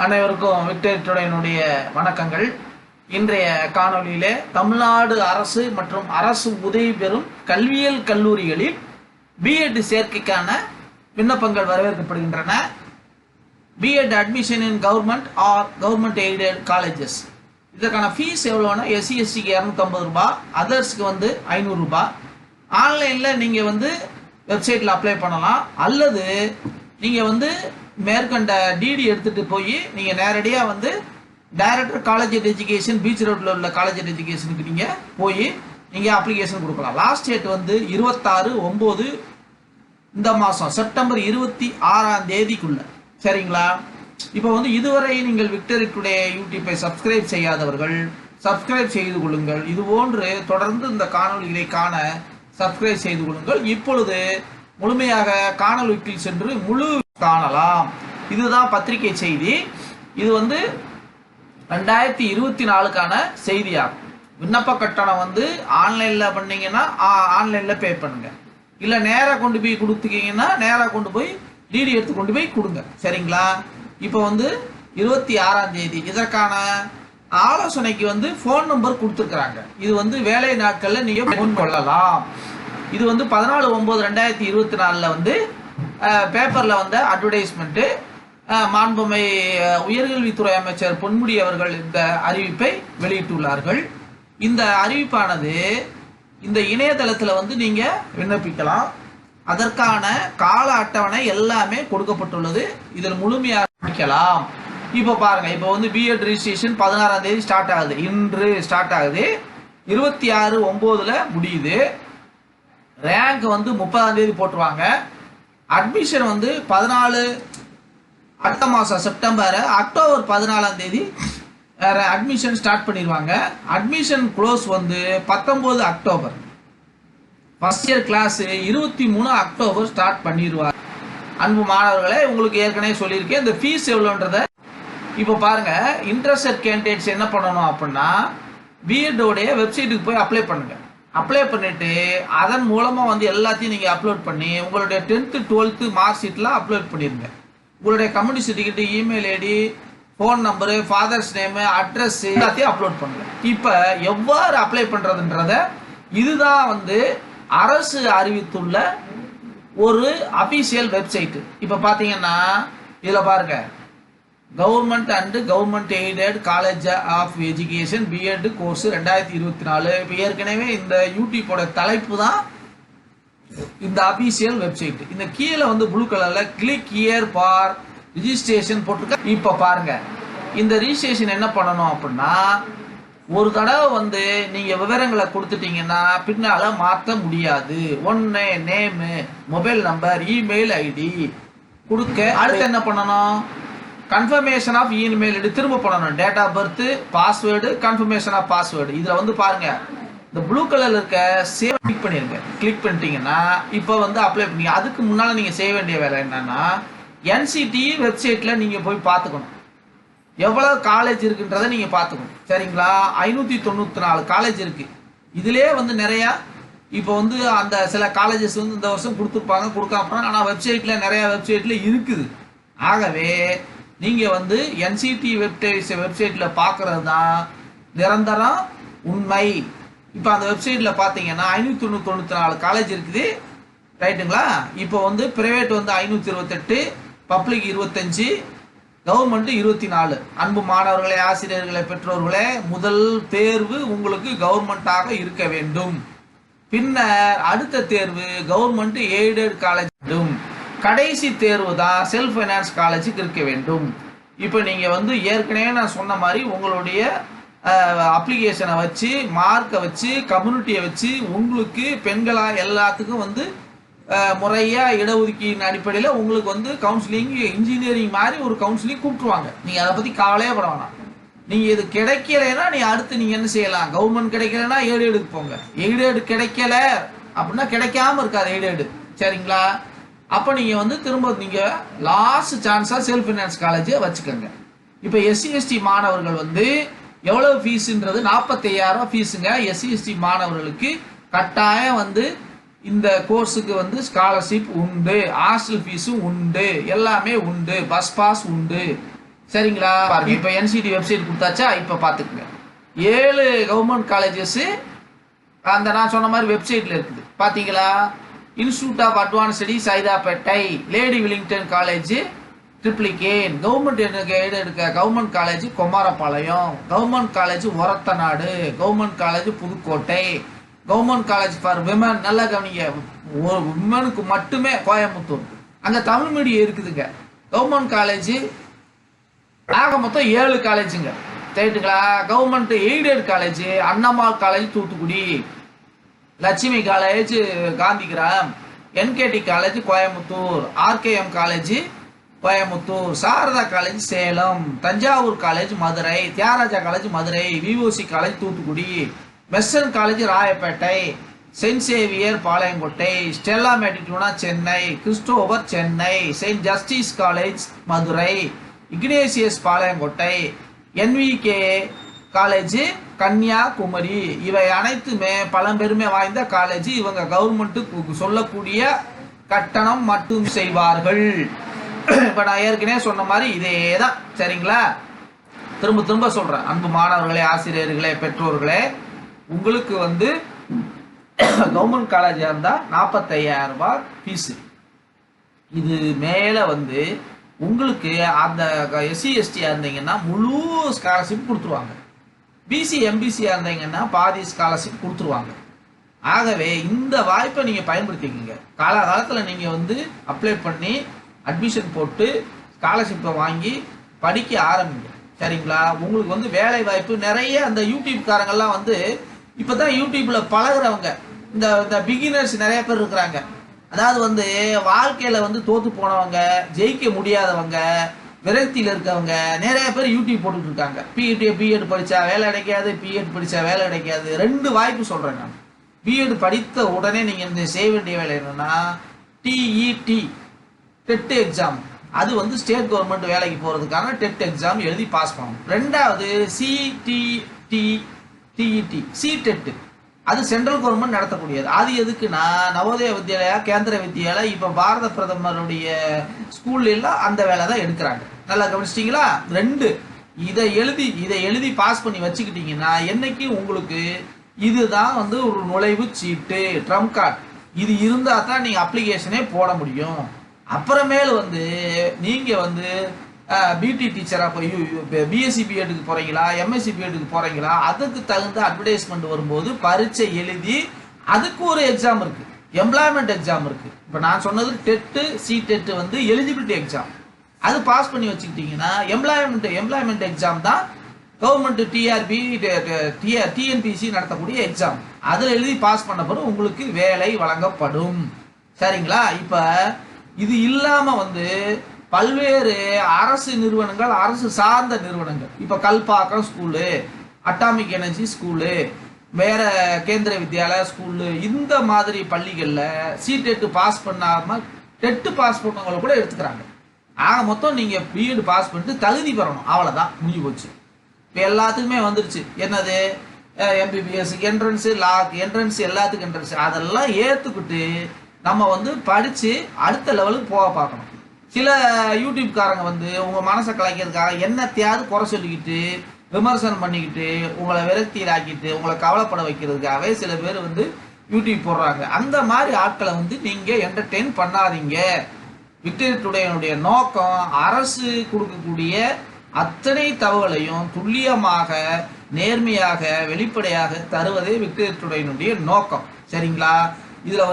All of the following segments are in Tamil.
அனைவருக்கும் விக்டர் டுடேனுடைய வணக்கங்கள். இன்றைய காணொலியிலே தமிழ்நாடு அரசு மற்றும் அரசு உதவி பெறும் கல்வியியல் கல்லூரிகளில் பிஎட் சேர்க்கைக்கான விண்ணப்பங்கள் வரவேற்கப்படுகின்றன. B Ed admission in government or government aided colleges, இதற்கான ஃபீஸ் எவ்வளோனா எஸ்சி எஸ்சிக்கு 250 ரூபாய், அதர்ஸுக்கு 500 ரூபாய். ஆன்லைனில் நீங்கள் வெப்சைட்டில் அப்ளை பண்ணலாம், அல்லது நீங்கள் மேற்கண்ட டிடி எடுத்துகிட்டு போய் நீங்கள் நேரடியாக director college of education beach ரோட்டில் உள்ள காலேஜ் ஆஃப் எஜுகேஷனுக்கு நீங்கள் போய் நீங்கள் அப்ளிகேஷன் கொடுக்கலாம். லாஸ்ட் டேட் 26/9 இந்த மாதம் செப்டம்பர் 26ஆம் தேதிக்குள்ள. சரிங்களா? இப்போ இதுவரை நீங்கள் விக்டரி டுடே யூடியூப்பை சப்ஸ்கிரைப் செய்யாதவர்கள் சப்ஸ்கிரைப் செய்து கொள்ளுங்கள். இது போன்று தொடர்ந்து இந்த காணொலிகளை காண சப்ஸ்கிரைப் செய்து கொள்ளுங்கள். இப்பொழுது முழுமையாக காணொலிக்குள் சென்று முழு காணலாம். இதுதான் பத்திரிகை செய்தி. இது 2024க்கான செய்தியாகும். விண்ணப்ப கட்டணம் ஆன்லைனில் பண்ணீங்கன்னா ஆன்லைனில் பே பண்ணுங்க, இல்லை நேராக கொண்டு போய் கொடுத்துக்கிங்கன்னா நேராக கொண்டு போய் டிடி எடுத்து கொண்டு போய் கொடுங்க. சரிங்களா? இப்போ 26ஆம் தேதி இதற்கான ஆலோசனைக்கு ஃபோன் நம்பர் கொடுத்துருக்குறாங்க. இது வேலை நாட்களில் நீங்கள் ஃபோன் கொள்ளலாம். இது 14/9/2024 பேப்பரில் அட்வர்டைஸ்மெண்ட்டு. மாண்புமை உயர்கல்வித்துறை அமைச்சர் பொன்முடி அவர்கள் இந்த அறிவிப்பை வெளியிட்டுள்ளார்கள். இந்த அறிவிப்பானது இந்த இணையதளத்தில் நீங்கள் விண்ணப்பிக்கலாம். அதற்கான கால அட்டவணை எல்லாமே கொடுக்கப்பட்டுள்ளது. இதில் முழுமையாக படிக்கலாம். இப்போ பாருங்கள், இப்போ பிஎட் ரிஜிஸ்ட்ரேஷன் 16ஆம் தேதி ஸ்டார்ட் ஆகுது. இன்று ஸ்டார்ட் ஆகுது, 26/9 முடியுது. ரேங்க் 30ஆம் தேதி போட்டுருவாங்க. அட்மிஷன் 14 அடுத்த மாதம் செப்டம்பர், அக்டோபர் 14ஆம் தேதி அட்மிஷன் ஸ்டார்ட் பண்ணிடுவாங்க. Admission close 19 October. First year class 23 October start பண்ணிடுவாங்க. அன்பு மாணவர்களே, உங்களுக்கு ஏற்கனவே சொல்லியிருக்கேன் இந்த ஃபீஸ் எவ்வளோன்றத. இப்போ பாருங்க, இன்ட்ரெஸ்டட் கேண்டிடேட்ஸ் என்ன பண்ணணும் அப்படின்னா, பிஎட்டோடைய வெப்சைட்டுக்கு போய் அப்ளை பண்ணுங்க. அப்ளை பண்ணிட்டு அதன் மூலமாக எல்லாத்தையும் நீங்கள் அப்லோட் பண்ணி உங்களுடைய 10th 12th மார்க் ஷீட்லாம் அப்லோட் பண்ணிடுங்க. உங்களுடைய community certificate, email ID, phone number, father's name, address எல்லாத்தையும் அப்லோட் பண்ணுங்க. இப்போ எவ்வாறு அப்ளை பண்ணுறதுன்றத இதுதான் அரசு அறிவித்துள்ள ஒரு அஃபீஷியல் வெப்சைட்டு. இப்போ பார்த்தீங்கன்னா இதில் பாருங்க, government and government aided college of education B Ed course 2024. இப்போ ஏற்கனவே இந்த யூடியூப்போட தலைப்பு தான் இந்த அஃபீஷியல் வெப்சைட். இந்த கீழே ப்ளூ கலரில் கிளிக் ஹியர் ஃபார் ரிஜிஸ்ட்ரேஷன் போட்டிருக்க. இப்போ பாருங்க, இந்த ரிஜிஸ்ட்ரேஷன் என்ன பண்ணணும் அப்படின்னா, ஒரு தடவை நீங்கள் விவரங்களை கொடுத்துட்டீங்கன்னா பின்னால் மாற்ற முடியாது. ஒன்று name, mobile number, email ID கொடுக்க. அடுத்து என்ன பண்ணணும்? கன்ஃபர்மேஷன் ஆஃப் இமெயில் ஐடி திரும்ப பண்ணணும். Date of birth, password, confirmation of password. இதில் பாருங்க, இந்த ப்ளூ கலர்ல இருக்க சேவ் கிளிக் பண்ணிருங்க. கிளிக் பண்ணிட்டீங்கன்னா இப்போ அப்ளை பண்ணி. அதுக்கு முன்னால் நீங்கள் செய்ய வேண்டிய வேலை என்னன்னா, என்சிடி வெப்சைட்டில் நீங்கள் போய் பார்த்துக்கணும் எவ்வளோ காலேஜ் இருக்குன்றதை நீங்கள் பார்த்துக்கணும். சரிங்களா? 594 காலேஜ் இருக்கு. இதிலே நிறையா இப்போ அந்த சில காலேஜஸ் இந்த வருஷம் கொடுத்துருப்பாங்க, கொடுக்காம. ஆனால் வெப்சைட்டில் நிறையா வெப்சைட்டில் இருக்குது. ஆகவே நீங்கள் என்சிடி வெப்சைட்டில் பார்க்குறது தான் நிரந்தரம் உண்மை. இப்போ அந்த வெப்சைட்டில் பார்த்தீங்கன்னா 594 காலேஜ் இருக்குது. ரைட்டுங்களா? இப்போ ப்ரைவேட் 528, பப்ளிக் 25, கவர்மெண்ட் 24. அன்பு மாணவர்களே, ஆசிரியர்களே, பெற்றோர்களே, முதல் தேர்வு உங்களுக்கு கவர்மெண்ட்டாக இருக்க வேண்டும். பின்னர் அடுத்த தேர்வு கவர்மெண்ட் எய்டட் காலேஜ். கடைசி தேர்வு தான் செல்ஃப் ஃபைனான்ஸ் காலேஜுக்கு இருக்க வேண்டும். இப்போ நீங்கள் ஏற்கனவே நான் சொன்ன மாதிரி உங்களுடைய அப்ளிகேஷனை வச்சு, மார்க்கை வச்சு, கம்யூனிட்டியை வச்சு உங்களுக்கு பெண்களாக எல்லாத்துக்கும் முறையாக இடஒதுக்கீடு அடிப்படையில் உங்களுக்கு கவுன்சிலிங், இன்ஜினியரிங் மாதிரி ஒரு கவுன்சிலிங் கூப்பிட்டுருவாங்க. நீங்கள் அதை பற்றி கவலையே பட வேணாம். நீங்கள் இது கிடைக்கலைன்னா அடுத்து நீங்கள் என்ன செய்யலாம்? கவர்மெண்ட் கிடைக்கலன்னா எய்டெடுக்கு போங்க. எய்டெடு கிடைக்கல அப்படின்னா கிடைக்காம இருக்காது எய்டெடு. சரிங்களா? அப்போ நீங்கள் திரும்ப நீங்கள் லாஸ்ட் சான்ஸாக செல்ஃப் ஃபைனான்ஸ் காலேஜை வச்சுக்கோங்க. இப்போ எஸ்சி எஸ்டி மாணவர்கள் எவ்வளோ ஃபீஸுன்றது 45,000 ஃபீஸுங்க. எஸ்சி எஸ்டி மாணவர்களுக்கு கட்டாயம் இந்த கோர்ஸுக்கு ஸ்காலர்ஷிப் உண்டு, ஹாஸ்டல் ஃபீஸும் உண்டு, எல்லாமே உண்டு, பஸ் பாஸ் உண்டு. சரிங்களா? இப்போ என்சிடி வெப்சைட் கொடுத்தாச்சா? இப்போ பார்த்துக்குங்க. 7 கவர்மெண்ட் காலேஜஸ் அந்த நான் சொன்ன மாதிரி வெப்சைட்டில் இருக்குது. பார்த்தீங்களா? Institute of advance studies Saidapet, Lady Willingdon college Triplicane, government எடுக்க government college Kumarapalayam, government college Orathanadu, government college Pudukkottai, government college for women, நல்லா கவனிங்க, விமனுக்கு மட்டுமே கோயம்புத்தூர். அங்கே தமிழ் மீடியம் இருக்குதுங்க. கவர்மெண்ட் காலேஜ் ஆக மொத்தம் 7 காலேஜுங்க. ரைட்டுங்களா? Government aided college Annammal college Thoothukudi, Lakshmi college Gandhigram, NKT college Coimbatore, RKM college Coimbatore, Sarada college Salem, Thanjavur college Madurai, Thiagaraja college Madurai, VOC college Thoothukudi, மெஸ்ஸன் college Royapettah, Saint Xavier Palayamkottai, Stella Matutina Chennai, Christopher Chennai, Saint Justin's college Madurai, Ignatius Palayamkottai, NVK college Kanyakumari. இவை அனைத்துமே பழம்பெருமை வாய்ந்த காலேஜ். இவங்க கவர்மெண்ட்டு சொல்லக்கூடிய கட்டணம் மட்டும் செய்வார்கள். இப்போ நான் ஏற்கனவே சொன்ன மாதிரி இதே தான். சரிங்களா? திரும்ப திரும்ப சொல்கிறேன், அன்பு மாணவர்களே, ஆசிரியர்களே, பெற்றோர்களே, உங்களுக்கு கவர்மெண்ட் காலேஜாக இருந்தால் 45,000 ரூபாய் ஃபீஸு. இது மேலே உங்களுக்கு அந்த எஸ்சி எஸ்டியாக இருந்தீங்கன்னா முழு ஸ்காலர்ஷிப் கொடுத்துருவாங்க. பிசி எம்பிசியாக இருந்தீங்கன்னா பாதி ஸ்காலர்ஷிப் கொடுத்துருவாங்க. ஆகவே இந்த வாய்ப்பை நீங்கள் பயன்படுத்திக்கோங்க. காலகாலத்தில் நீங்கள் அப்ளை பண்ணி அட்மிஷன் போட்டு ஸ்காலர்ஷிப்பை வாங்கி படிக்க ஆரம்பிங்க. சரிங்களா? உங்களுக்கு வேலை வாய்ப்பு நிறைய. அந்த யூடியூப்காரங்கெல்லாம் இப்போ தான் யூடியூப்பில் பழகிறவங்க இந்த பிகினர்ஸ் நிறைய பேர் இருக்கிறாங்க. அதாவது வாழ்க்கையில் தோற்று போனவங்க, ஜெயிக்க முடியாதவங்க, விரக்தியில் இருக்கவங்க நிறைய பேர் யூடியூப் போட்டுட்டு இருக்காங்க. பிஎட் படித்தா வேலை கிடைக்காது, பிஎட் படித்தா வேலை கிடைக்காது. 2 வாய்ப்பு சொல்கிறேன் நான். பிஎட் படித்த உடனே நீங்கள் செய்ய வேண்டிய வேலை என்னென்னா, டிஇடி டெட் எக்ஸாம். அது ஸ்டேட் கவர்மெண்ட் வேலைக்கு போகிறதுக்கான டெட் எக்ஸாம் எழுதி பாஸ் பண்ணணும். 2வது டிஇடி சிடெட், அது சென்ட்ரல் கவர்மெண்ட் நடத்தக்கூடியது. அது எதுக்குன்னா, நவோதய வித்யாலயா, கேந்திர வித்யாலயா, இப்போ பாரத பிரதமருடைய ஸ்கூல்லாம் அந்த வேலை தான் எடுக்கிறாங்க. நல்லா கவனிச்சிட்டிங்களா? 2 இதை எழுதி பாஸ் பண்ணி வச்சுக்கிட்டீங்கன்னா என்னைக்கு உங்களுக்கு இதுதான் ஒரு நுழைவு சீட்டு, ட்ரம் கார்டு. இது இருந்தால் தான் நீங்கள் அப்ளிகேஷனே போட முடியும். அப்புறமேல் நீங்கள் பிடி டீச்சராக போய் பிஎஸ்சி பிஎட்டுக்கு போகிறீங்களா, எம்எஸ்சி பிஎட்டுக்கு போகிறீங்களா, அதுக்கு தகுந்த அட்வர்டைஸ்மெண்ட் வரும்போது பரீட்சை எழுதி அதுக்கு ஒரு எக்ஸாம் இருக்குது, எம்ப்ளாய்மெண்ட் எக்ஸாம் இருக்குது. இப்போ நான் சொன்னது டெட்டு சிடெட் எலிஜிபிலிட்டி எக்ஸாம். அது பாஸ் பண்ணி வச்சுக்கிட்டிங்கன்னா எம்ப்ளாய்மெண்ட் எக்ஸாம் தான் கவர்மெண்ட் டிஆர்பி டிஎன்பிசி நடத்தக்கூடிய எக்ஸாம். அதில் எழுதி பாஸ் பண்ண பிறகு உங்களுக்கு வேலை வழங்கப்படும். சரிங்களா? இப்போ இது இல்லாமல் பல்வேறு அரசு நிறுவனங்கள், அரசு சார்ந்த நிறுவனங்கள், இப்போ Kalpakkam school, atomic energy school, வேற கேந்திர வித்யாலயா ஸ்கூலு, இந்த மாதிரி பள்ளிகளில் சிடெட் பாஸ் பண்ணாமல் டெட்டு பாஸ் பண்ணவங்களை கூட எடுத்துக்கிறாங்க. ஆக மொத்தம் நீங்கள் பிஎட் பாஸ் பண்ணிட்டு தகுதி பெறணும். அவ்வளோதான், முடிஞ்சு போச்சு. இப்போ எல்லாத்துக்குமே வந்துருச்சு. என்னது? எம்பிபிஎஸ் என்ட்ரன்ஸு, லாக் என்ட்ரன்ஸ், எல்லாத்துக்கும் என்ட்ரன்ஸ். அதெல்லாம் ஏற்றுக்கிட்டு நம்ம படித்து அடுத்த லெவலுக்கு போக பார்க்கணும். சில யூடியூப்காரங்க உங்கள் மனசை கலைக்கிறதுக்காக என்னத்தையாவது குறை சொல்லிக்கிட்டு, விமர்சனம் பண்ணிக்கிட்டு, உங்களை விரக்தியில் ஆக்கிட்டு, உங்களை கவலைப்பட வைக்கிறதுக்காகவே சில பேர் யூடியூப் போடுறாங்க. அந்த மாதிரி ஆட்களை நீங்கள் என்டர்டெயின் பண்ணாதீங்க. விக்டரி டுடேனுடைய நோக்கம் அரசு கொடுக்கக்கூடிய அத்தனை தகவலையும் துல்லியமாக, நேர்மையாக, வெளிப்படையாக தருவதே விக்டரி டுடேனுடைய நோக்கம். சரிங்களா? இதில்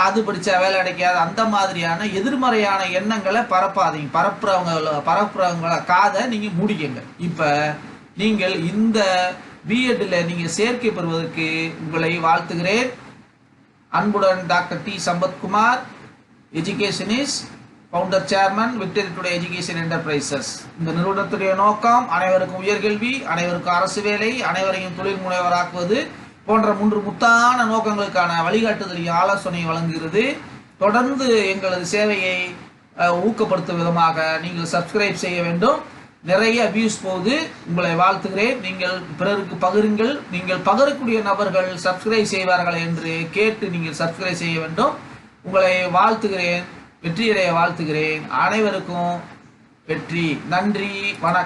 அது படித்தா வேலை கிடைக்காது, அந்த மாதிரியான எதிர்மறையான எண்ணங்களை பரப்பாதீங்க. பரப்புறவங்கள காதை நீங்கள் மூடிக்கங்க. இப்போ நீங்கள் இந்த பிஎட்டில் நீங்கள் சேர்க்கை பெறுவதற்கு உங்களை வாழ்த்துகிறேன். அன்புடன் doctor D Sampathkumar, educationist, founder chairman, Victory Today Education Enterprises. இந்த நிறுவனத்துடைய நோக்கம் அனைவருக்கும் உயர்கல்வி, அனைவருக்கும் அரசு வேலை, அனைவரையும் தொழில் முனைவராக்குவது போன்ற 3 முத்தான நோக்கங்களுக்கான வழிகாட்டுதலையும் ஆலோசனை வழங்குகிறது. தொடர்ந்து எங்களது சேவையை ஊக்கப்படுத்தும் விதமாக நீங்கள் சப்ஸ்கிரைப் செய்ய வேண்டும். நிறைய வியூஸ் போகுது. உங்களை வாழ்த்துகிறேன். நீங்கள் பிறருக்கு பகிருங்கள். நீங்கள் பகிரக்கூடிய நபர்கள் சப்ஸ்கிரைப் செய்வார்கள் என்று கேட்டு நீங்கள் சப்ஸ்கிரைப் செய்ய வேண்டும். உங்களை வாழ்த்துகிறேன். வெற்றியடைய வாழ்த்துகிறேன். அனைவருக்கும் வெற்றி. நன்றி, வணக்கம்.